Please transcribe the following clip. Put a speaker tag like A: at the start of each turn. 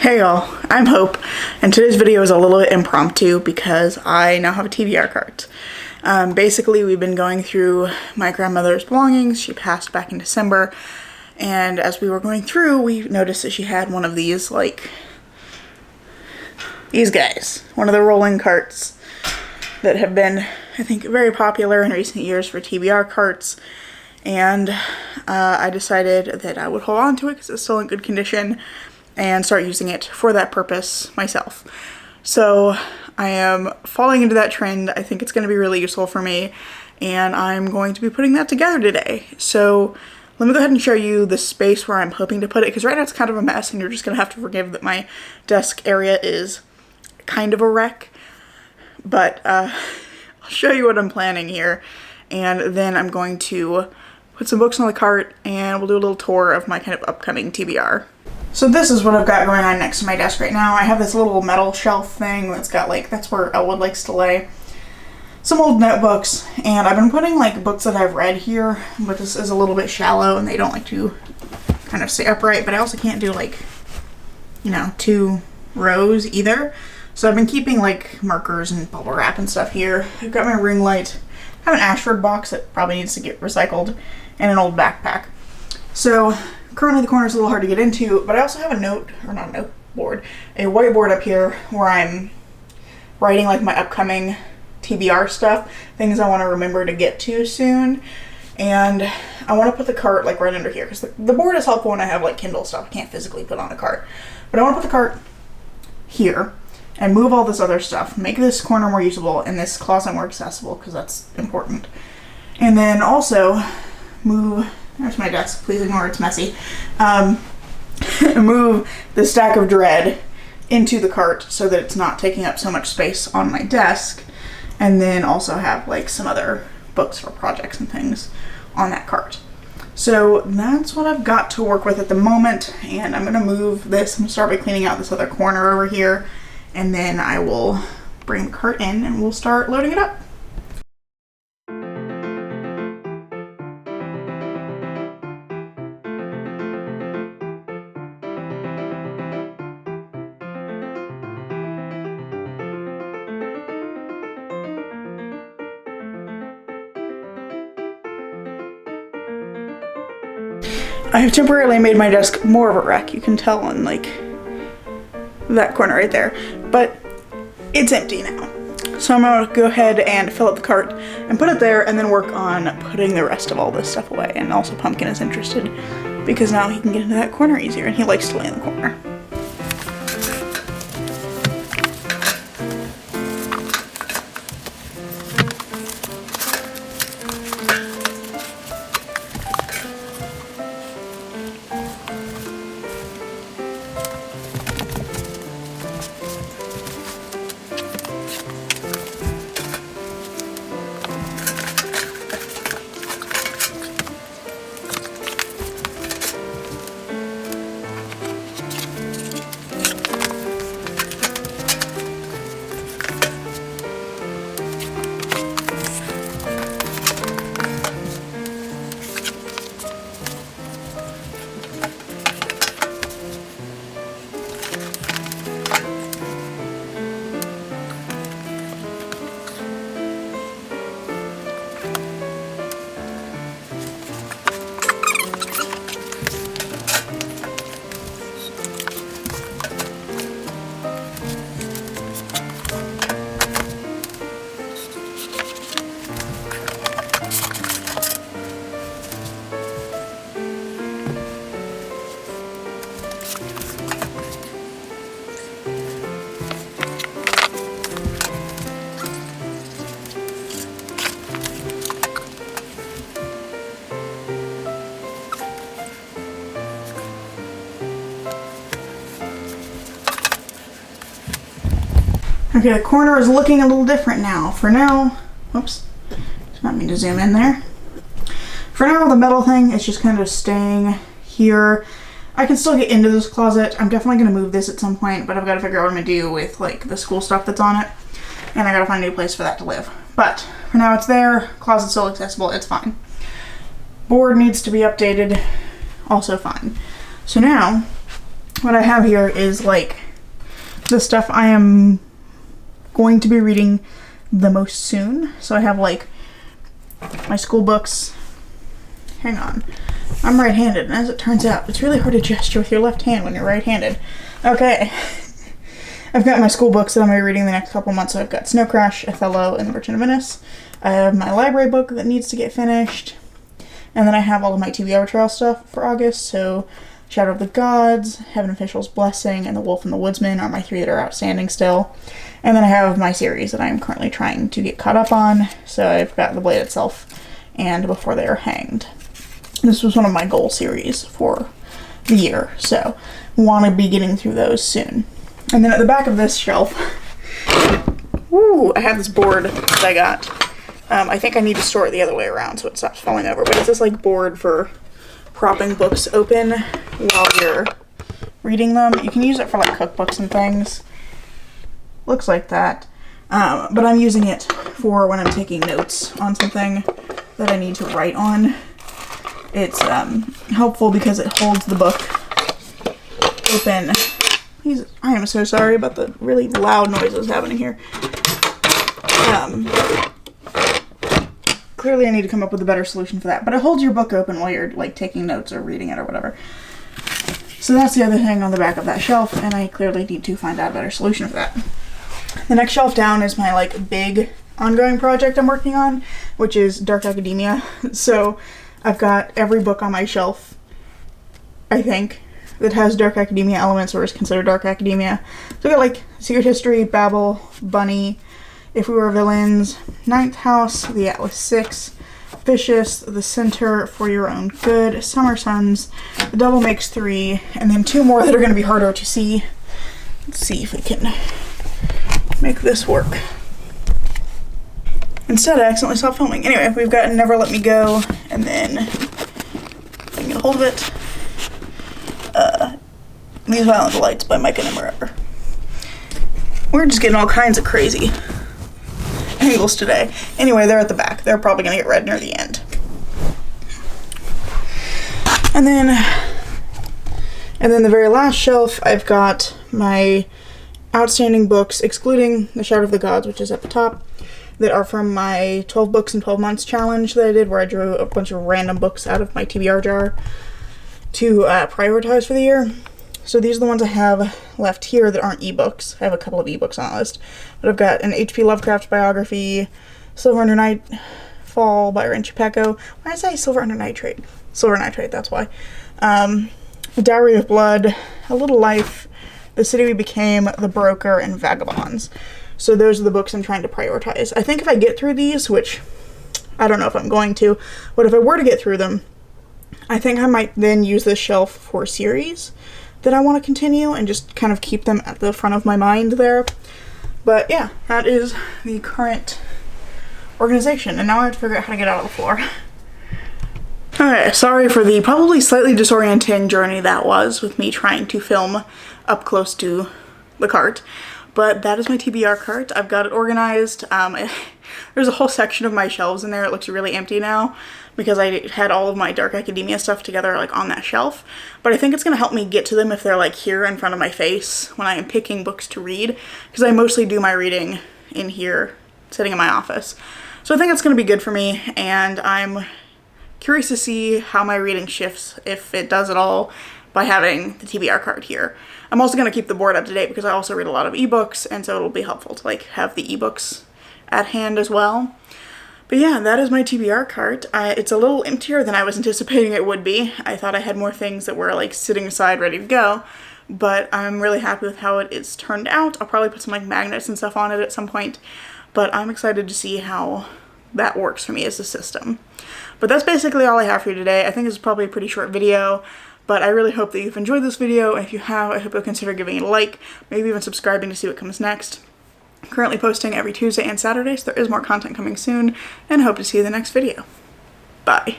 A: Hey y'all, I'm Hope, and today's video is a little bit impromptu because I now have a TBR cart. Basically, we've been going through my grandmother's belongings. She passed back in December, and as we were going through, we noticed that she had one of these, like, these guys. One of the rolling carts that have been, I think, very popular in recent years for TBR carts. And I decided that I would hold on to it because it's still in good condition and start using it for that purpose myself. So I am falling into that trend. I think it's going to be really useful for me, and I'm going to be putting that together today. So let me go ahead and show you the space where I'm hoping to put it, because right now it's kind of a mess and you're just going to have to forgive that my desk area is kind of a wreck. But I'll show you what I'm planning here, and then I'm going to put some books on the cart and we'll do a little tour of my kind of upcoming TBR. So this is what I've got going on next to my desk right now. I have this little metal shelf thing that's got, like, that's where Elwood likes to lay some old notebooks, and I've been putting, like, books that I've read here, but this is a little bit shallow and they don't like to kind of stay upright, but I also can't do, like, you know, 2 rows either. So I've been keeping, like, markers and bubble wrap and stuff here. I've got my ring light. I have an Ashford box that probably needs to get recycled, and an old backpack. So currently the corner is a little hard to get into, but I also have a whiteboard up here where I'm writing, like, my upcoming TBR stuff, things I want to remember to get to soon. And I want to put the cart, like, right under here, because the board is helpful when I have, like, Kindle stuff I can't physically put on the cart. But I want to put the cart here and move all this other stuff, make this corner more usable and this closet more accessible, because that's important. And then also move, there's my desk, please ignore it's messy, move the stack of dread into the cart so that it's not taking up so much space on my desk, and then also have, like, some other books for projects and things on that cart. So that's what I've got to work with at the moment, and I'm gonna move this. I'm gonna start by cleaning out this other corner over here, and then I will bring the cart in and we'll start loading it up. I have temporarily made my desk more of a wreck. You can tell on, like, that corner right there, but it's empty now. So I'm gonna go ahead and fill up the cart and put it there, and then work on putting the rest of all this stuff away. And also Pumpkin is interested because now he can get into that corner easier, and he likes to lay in the corner. Okay, the corner is looking a little different now. For now, whoops, did not mean to zoom in there. For now, the metal thing is just kind of staying here. I can still get into this closet. I'm definitely going to move this at some point, but I've got to figure out what I'm going to do with, like, the school stuff that's on it. And I got to find a new place for that to live. But for now, it's there. Closet's still accessible. It's fine. Board needs to be updated. Also fine. So now what I have here is like the stuff I am going to be reading the most soon. So I have like my school books. Hang on. I'm right-handed, and as it turns out, it's really hard to gesture with your left hand when you're right-handed. Okay. I've got my school books that I'm going to be reading the next couple months. So I've got Snow Crash, Othello, and The Merchant of Venice. I have my library book that needs to get finished. And then I have all of my TBR trail stuff for August. So Shadow of the Gods, Heaven Official's Blessing, and The Wolf and the Woodsman are my 3 that are outstanding still. And then I have my series that I'm currently trying to get caught up on. So I've got The Blade Itself and Before They Are Hanged. This was one of my goal series for the year, so want to be getting through those soon. And then at the back of this shelf, I have this board that I got. I think I need to store it the other way around so it stops falling over, but it's this like board for propping books open while you're reading them. You can use it for like cookbooks and things. Looks like that. But I'm using it for when I'm taking notes on something that I need to write on. It's helpful because it holds the book open. I am so sorry about the really loud noises happening here. Clearly I need to come up with a better solution for that. But it holds your book open while you're like taking notes or reading it or whatever. So that's the other thing on the back of that shelf, and I clearly need to find out a better solution for that. The next shelf down is my like big ongoing project I'm working on, which is Dark Academia. So I've got every book on my shelf, I think, that has Dark Academia elements or is considered Dark Academia. So I got like Secret History, Babel, Bunny, If We Were Villains, Ninth House, The Atlas Six, Vicious, The Center, For Your Own Good, Summer Suns, The Devil Makes Three, and then 2 more that are going to be harder to see. Let's see if we can make this work. Instead, I accidentally stopped filming. Anyway, we've got Never Let Me Go, and then I can get a hold of it. These Violent Delights by Micah Nimmerer. We're just getting all kinds of crazy angles today. Anyway, they're at the back. They're probably going to get read near the end. And then the very last shelf, I've got my outstanding books, excluding The Shadow of the Gods, which is at the top, that are from my 12 books in 12 months challenge that I did, where I drew a bunch of random books out of my TBR jar to prioritize for the year. So these are the ones I have left here that aren't ebooks. I have a couple of ebooks on the list. But I've got an H.P. Lovecraft biography, Silver Under Nightfall by Ren Chipeko. Why did I say Silver Under Nitrate? Silver Nitrate, that's why. Diary of Blood, A Little Life, The City We Became, The Broker, and Vagabonds. So those are the books I'm trying to prioritize. I think if I get through these, which I don't know if I'm going to, but if I were to get through them, I think I might then use this shelf for series that I want to continue and just kind of keep them at the front of my mind there. But yeah, that is the current organization, and now I have to figure out how to get out of the floor. Okay, sorry for the probably slightly disorienting journey that was with me trying to film up close to the cart. But that is my TBR cart. I've got it organized. There's a whole section of my shelves in there. It looks really empty now because I had all of my Dark Academia stuff together like on that shelf. But I think it's going to help me get to them if they're like here in front of my face when I am picking books to read, because I mostly do my reading in here sitting in my office. So I think it's going to be good for me, and I'm curious to see how my reading shifts, if it does at all, by having the TBR card here. I'm also going to keep the board up to date because I also read a lot of ebooks, and so it'll be helpful to like have the ebooks at hand as well. But yeah, that is my TBR cart. It's a little emptier than I was anticipating it would be. I thought I had more things that were like sitting aside ready to go, but I'm really happy with how it is turned out. I'll probably put some like magnets and stuff on it at some point, but I'm excited to see how that works for me as a system. But that's basically all I have for you today. I think this is probably a pretty short video, but I really hope that you've enjoyed this video, and if you have, I hope you'll consider giving it a like, maybe even subscribing to see what comes next. I'm currently posting every Tuesday and Saturday, so there is more content coming soon, and I hope to see you in the next video. Bye.